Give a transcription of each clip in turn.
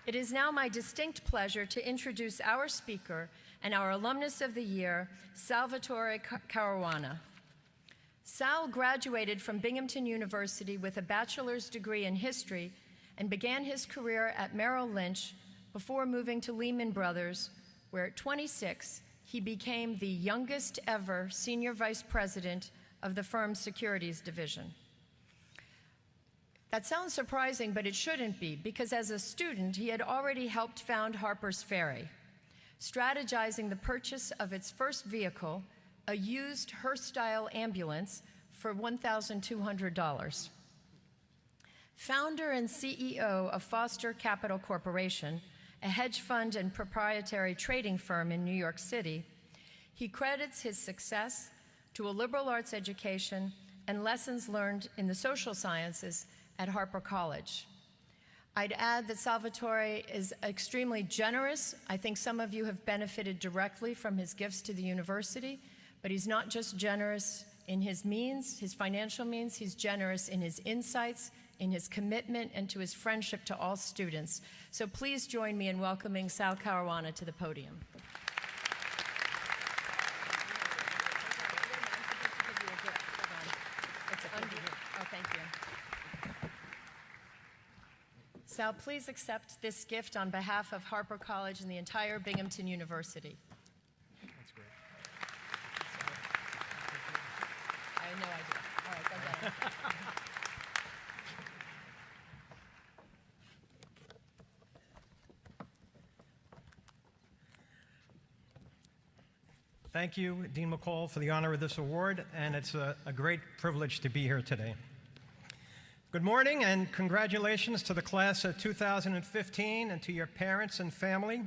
It is now my distinct pleasure to introduce our speaker and our Alumnus of the Year, Salvatore Caruana. Sal graduated from Binghamton University with a bachelor's degree in history and began his career at Merrill Lynch before moving to Lehman Brothers, where at 26, he became the youngest ever senior vice president of the firm's securities division. That sounds surprising, but it shouldn't be, because as a student, he had already helped found Harpur's Ferry, strategizing the purchase of its first vehicle, a used Hearst-style ambulance, for $1,200. Founder and CEO of Foster Capital Corporation, a hedge fund and proprietary trading firm in New York City, he credits his success to a liberal arts education and lessons learned in the social sciences at Harpur College. I'd add that Salvatore is extremely generous. I think some of you have benefited directly from his gifts to the university, but he's not just generous in his means, his financial means, he's generous in his insights, in his commitment, and to his friendship to all students. So please join me in welcoming Sal Caruana to the podium. Oh, thank you. Sal, please accept this gift on behalf of Harpur College and the entire Binghamton University. That's great. I had no idea. All right, go get it. Thank you, Dean McCall, for the honor of this award, and it's a great privilege to be here today. Good morning, and congratulations to the class of 2015 and to your parents and family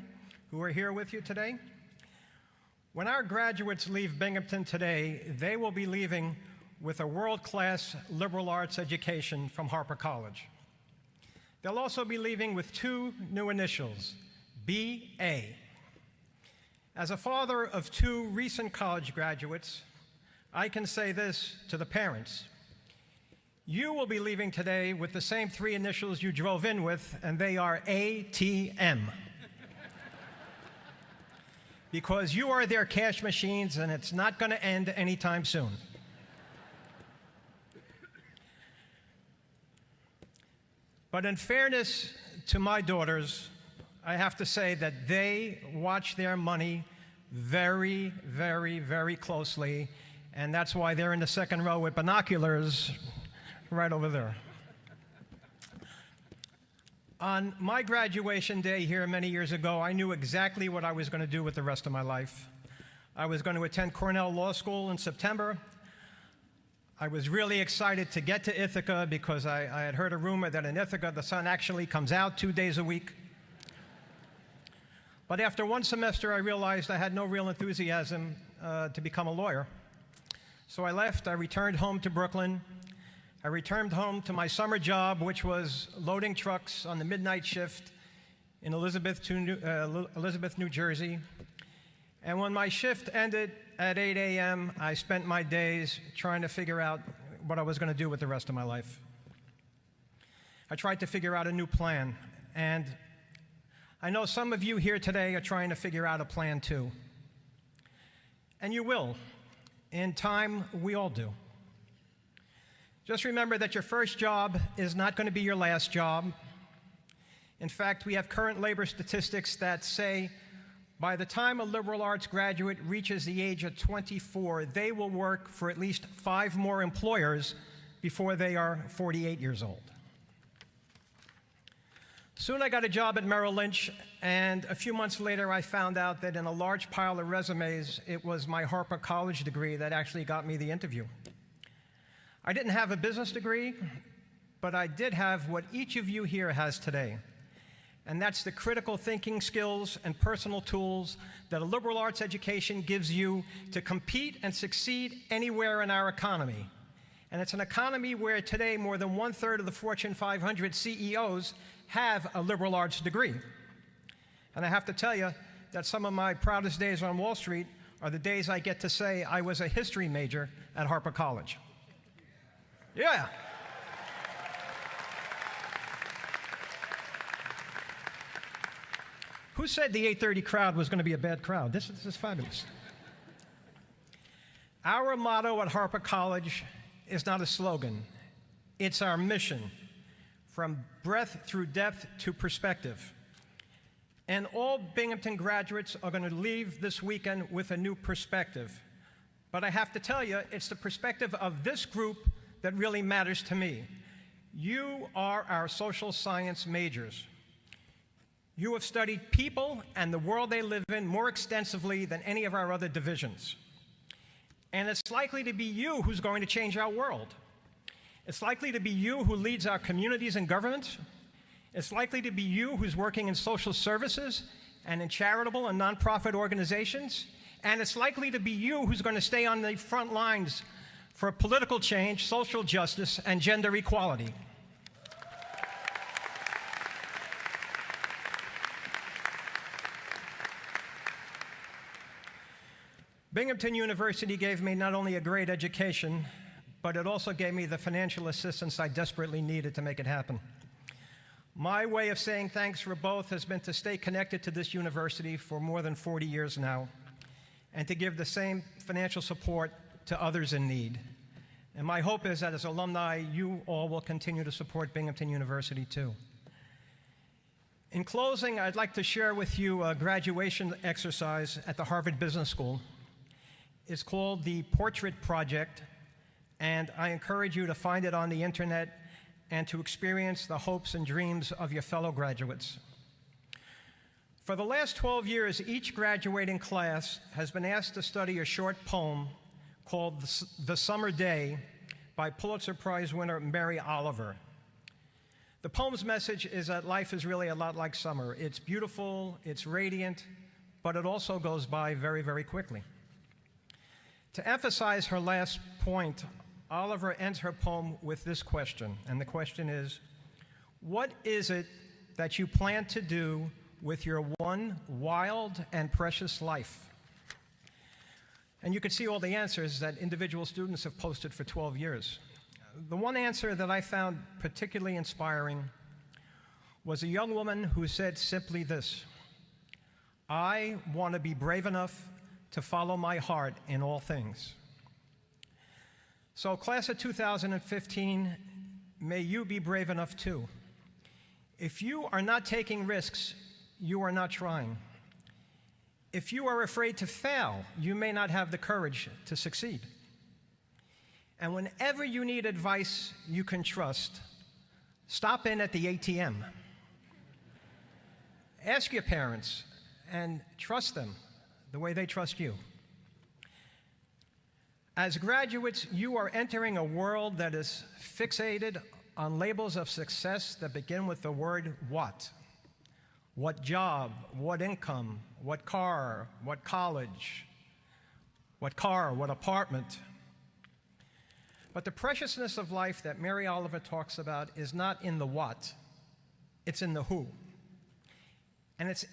who are here with you today. When our graduates leave Binghamton today, they will be leaving with a world-class liberal arts education from Harpur College. They'll also be leaving with two new initials, BA. As a father of two recent college graduates, I can say this to the parents. You will be leaving today with the same three initials you drove in with, and they are ATM. Because you are their cash machines, and it's not going to end anytime soon. But in fairness to my daughters, I have to say that they watch their money very, very, very closely, and that's why they're in the second row with binoculars right over there. On my graduation day here many years ago, I knew exactly what I was going to do with the rest of my life. I was going to attend Cornell Law School in September. I was really excited to get to Ithaca because I had heard a rumor that in Ithaca the sun actually comes out 2 days a week. But after one semester, I realized I had no real enthusiasm to become a lawyer. So I left. I returned home to Brooklyn. I returned home to my summer job, which was loading trucks on the midnight shift in Elizabeth, New Jersey. And when my shift ended at 8 a.m., I spent my days trying to figure out what I was going to do with the rest of my life. I tried to figure out a new plan, and I know some of you here today are trying to figure out a plan too. And you will. In time, we all do. Just remember that your first job is not going to be your last job. In fact, we have current labor statistics that say by the time a liberal arts graduate reaches the age of 24, they will work for at least 5 more employers before they are 48 years old. Soon I got a job at Merrill Lynch, and a few months later I found out that in a large pile of resumes, it was my Harpur College degree that actually got me the interview. I didn't have a business degree, but I did have what each of you here has today, and that's the critical thinking skills and personal tools that a liberal arts education gives you to compete and succeed anywhere in our economy. And it's an economy where today more than 1/3 of the Fortune 500 CEOs have a liberal arts degree. And I have to tell you that some of my proudest days on Wall Street are the days I get to say I was a history major at Harpur College. Yeah. Who said the 8:30 crowd was going to be a bad crowd? This is fabulous. Our motto at Harpur College is not a slogan. It's our mission, from breadth through depth to perspective. And all Binghamton graduates are going to leave this weekend with a new perspective. But I have to tell you, it's the perspective of this group that really matters to me. You are our social science majors. You have studied people and the world they live in more extensively than any of our other divisions. And it's likely to be you who's going to change our world. It's likely to be you who leads our communities and governments. It's likely to be you who's working in social services and in charitable and nonprofit organizations. And it's likely to be you who's going to stay on the front lines for political change, social justice, and gender equality. Binghamton University gave me not only a great education, but it also gave me the financial assistance I desperately needed to make it happen. My way of saying thanks for both has been to stay connected to this university for more than 40 years now, and to give the same financial support to others in need. And my hope is that as alumni, you all will continue to support Binghamton University too. In closing, I'd like to share with you a graduation exercise at the Harvard Business School. It's called the Portrait Project, and I encourage you to find it on the internet and to experience the hopes and dreams of your fellow graduates. For the last 12 years, each graduating class has been asked to study a short poem called The Summer Day by Pulitzer Prize winner Mary Oliver. The poem's message is that life is really a lot like summer. It's beautiful, it's radiant, but it also goes by very, very quickly. To emphasize her last point, Oliver ends her poem with this question, and the question is, what is it that you plan to do with your one wild and precious life? And you can see all the answers that individual students have posted for 12 years. The one answer that I found particularly inspiring was a young woman who said simply this: I want to be brave enough to follow my heart in all things. So, class of 2015, may you be brave enough too. If you are not taking risks, you are not trying. If you are afraid to fail, you may not have the courage to succeed. And whenever you need advice you can trust, stop in at the ATM. Ask your parents and trust them the way they trust you. As graduates, you are entering a world that is fixated on labels of success that begin with the word what. What job, what income, what car, what college, what car, what apartment. But the preciousness of life that Mary Oliver talks about is not in the what, it's in the who. And it's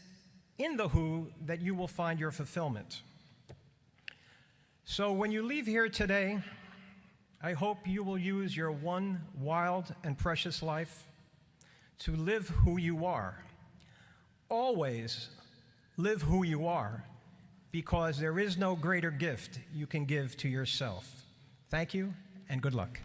in the who that you will find your fulfillment. So when you leave here today, I hope you will use your one wild and precious life to live who you are. Always live who you are, because there is no greater gift you can give to yourself. Thank you, and good luck.